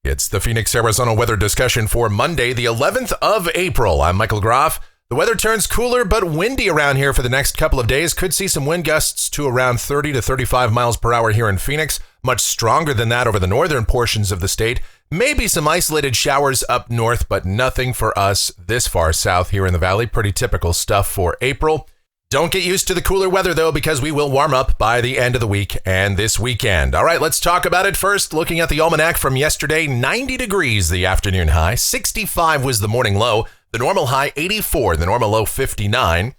It's the Phoenix, Arizona weather discussion for Monday, the 11th of April. I'm Michael Groff. The weather turns cooler but windy around here for the next couple of days. Could see some wind gusts to around 30 to 35 miles per hour here in Phoenix. Much stronger than that over the northern portions of the state. Maybe some isolated showers up north, but nothing for us this far south here in the valley. Pretty typical stuff for April. Don't get used to the cooler weather, though, because we will warm up by the end of the week and this weekend. All right, let's talk about it first. Looking at the almanac from yesterday, 90 degrees the afternoon high, 65 was the morning low, the normal high 84, the normal low 59.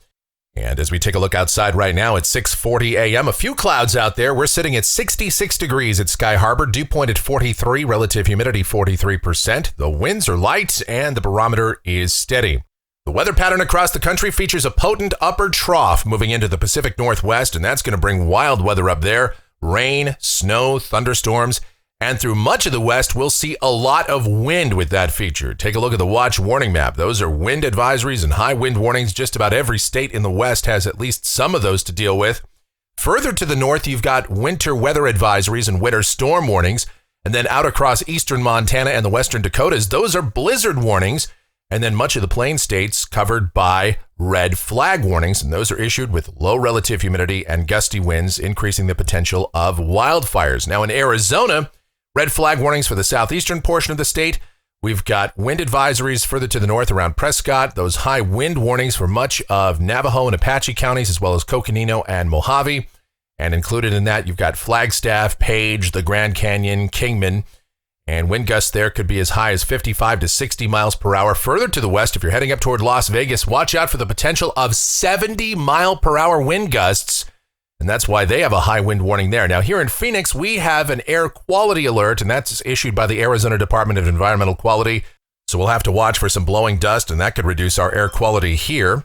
And as we take a look outside right now, it's 6:40 a.m. A few clouds out there. We're sitting at 66 degrees at Sky Harbor, dew point at 43, relative humidity 43%. The winds are light and the barometer is steady. The weather pattern across the country features a potent upper trough moving into the Pacific Northwest, and that's going to bring wild weather up there. Rain, snow, thunderstorms, and through much of the West, we'll see a lot of wind with that feature. Take a look at the watch warning map. Those are wind advisories and high wind warnings. Just about every state in the West has at least some of those to deal with. Further to the north, you've got winter weather advisories and winter storm warnings. And then out across eastern Montana and the western Dakotas, those are blizzard warnings. And then much of the plain states covered by red flag warnings, and those are issued with low relative humidity and gusty winds, increasing the potential of wildfires. Now in Arizona, red flag warnings for the southeastern portion of the state. We've got wind advisories further to the north around Prescott, those high wind warnings for much of Navajo and Apache counties, as well as Coconino and Mojave. And included in that, you've got Flagstaff, Page, the Grand Canyon, Kingman. And wind gusts there could be as high as 55 to 60 miles per hour. Further to the west, if you're heading up toward Las Vegas, watch out for the potential of 70 mile per hour wind gusts. And that's why they have a high wind warning there. Now here in Phoenix, we have an air quality alert, and that's issued by the Arizona Department of Environmental Quality. So we'll have to watch for some blowing dust, and that could reduce our air quality here.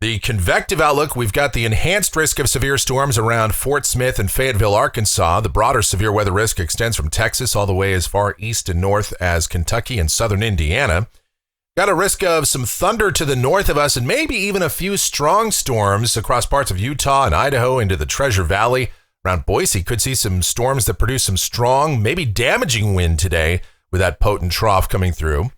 The Convective Outlook, we've got the enhanced risk of severe storms around Fort Smith and Fayetteville, Arkansas. The broader severe weather risk extends from Texas all the way as far east and north as Kentucky and southern Indiana. Got a risk of some thunder to the north of us and maybe even a few strong storms across parts of Utah and Idaho into the Treasure Valley. Around Boise, could see some storms that produce some strong, maybe damaging wind today with that potent trough coming through.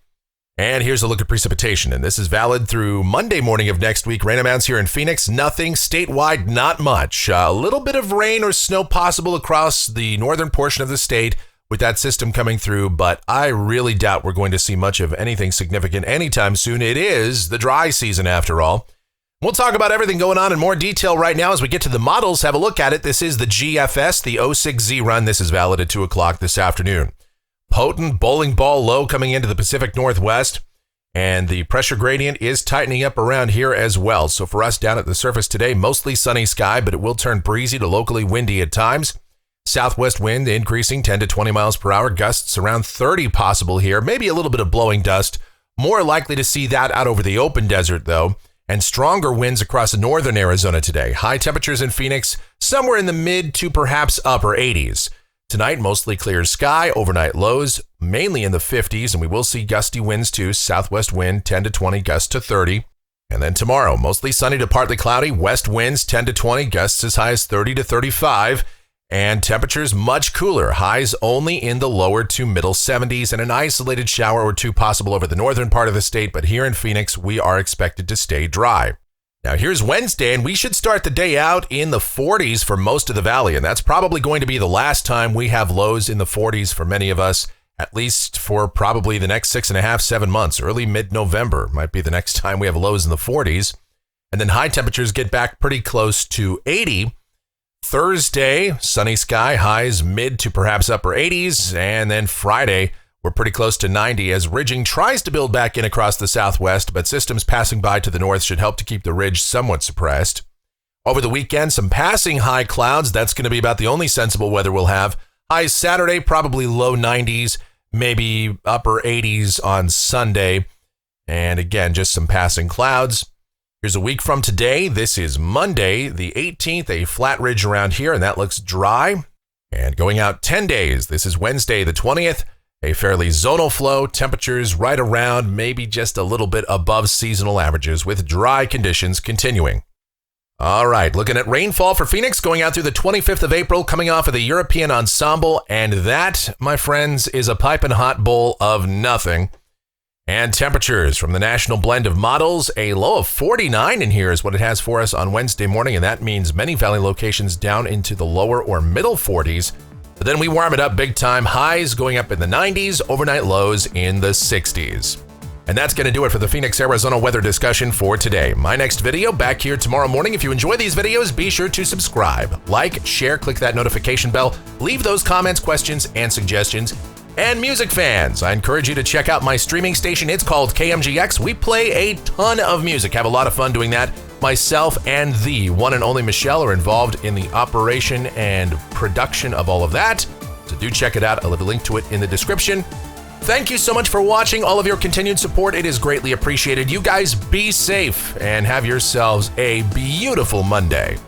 And here's a look at precipitation, and this is valid through Monday morning of next week. Rain amounts here in Phoenix, nothing. Statewide, not much. A little bit of rain or snow possible across the northern portion of the state with that system coming through, but I really doubt we're going to see much of anything significant anytime soon. It is the dry season after all. We'll talk about everything going on in more detail right now as we get to the models. Have a look at it. This is the GFS, the 06Z run. This is valid at 2 o'clock this afternoon. Potent bowling ball low coming into the Pacific Northwest, and the pressure gradient is tightening up around here as well. So for us down at the surface today, mostly sunny sky, but it will turn breezy to locally windy at times. Southwest wind increasing 10 to 20 miles per hour, gusts around 30 possible here, maybe a little bit of blowing dust. More likely to see that out over the open desert though, and stronger winds across northern Arizona today. High temperatures in Phoenix, somewhere in the mid to perhaps upper 80s. Tonight, mostly clear sky, overnight lows, mainly in the 50s, and we will see gusty winds too. Southwest wind, 10 to 20, gusts to 30. And then tomorrow, mostly sunny to partly cloudy, west winds, 10 to 20, gusts as high as 30 to 35. And temperatures much cooler, highs only in the lower to middle 70s, and an isolated shower or two possible over the northern part of the state. But here in Phoenix, we are expected to stay dry. Now here's Wednesday, and we should start the day out in the 40s for most of the valley, and that's probably going to be the last time we have lows in the 40s for many of us, at least for probably the next 6.5, 7 months. Early mid-November might be the next time we have lows in the 40s, and then high temperatures get back pretty close to 80. Thursday, sunny sky, highs mid to perhaps upper 80s, and then Friday, we're pretty close to 90 as ridging tries to build back in across the southwest, but systems passing by to the north should help to keep the ridge somewhat suppressed. Over the weekend, some passing high clouds. That's going to be about the only sensible weather we'll have. Highs Saturday, probably low 90s, maybe upper 80s on Sunday. And again, just some passing clouds. Here's a week from today. This is Monday, the 18th, a flat ridge around here, and that looks dry. And going out 10 days, this is Wednesday, the 20th. A fairly zonal flow, temperatures right around, maybe just a little bit above seasonal averages with dry conditions continuing. All right, looking at rainfall for Phoenix going out through the 25th of April, coming off of the European Ensemble, and that, my friends, is a piping hot bowl of nothing. And temperatures from the national blend of models, a low of 49 in here is what it has for us on Wednesday morning, and that means many valley locations down into the lower or middle 40s. But then we warm it up big time, highs going up in the 90s, overnight lows in the 60s. And that's going to do it for the Phoenix, Arizona weather discussion for today. My next video back here tomorrow morning. If you enjoy these videos, be sure to subscribe, like, share, click that notification bell, leave those comments, questions, and suggestions. And music fans, I encourage you to check out my streaming station. It's called KMGX. We play a ton of music, have a lot of fun doing that. Myself and the one and only Michelle are involved in the operation and production of all of that. So do check it out. I'll leave a link to it in the description. Thank you so much for watching, all of your continued support. It is greatly appreciated. You guys be safe and have yourselves a beautiful Monday.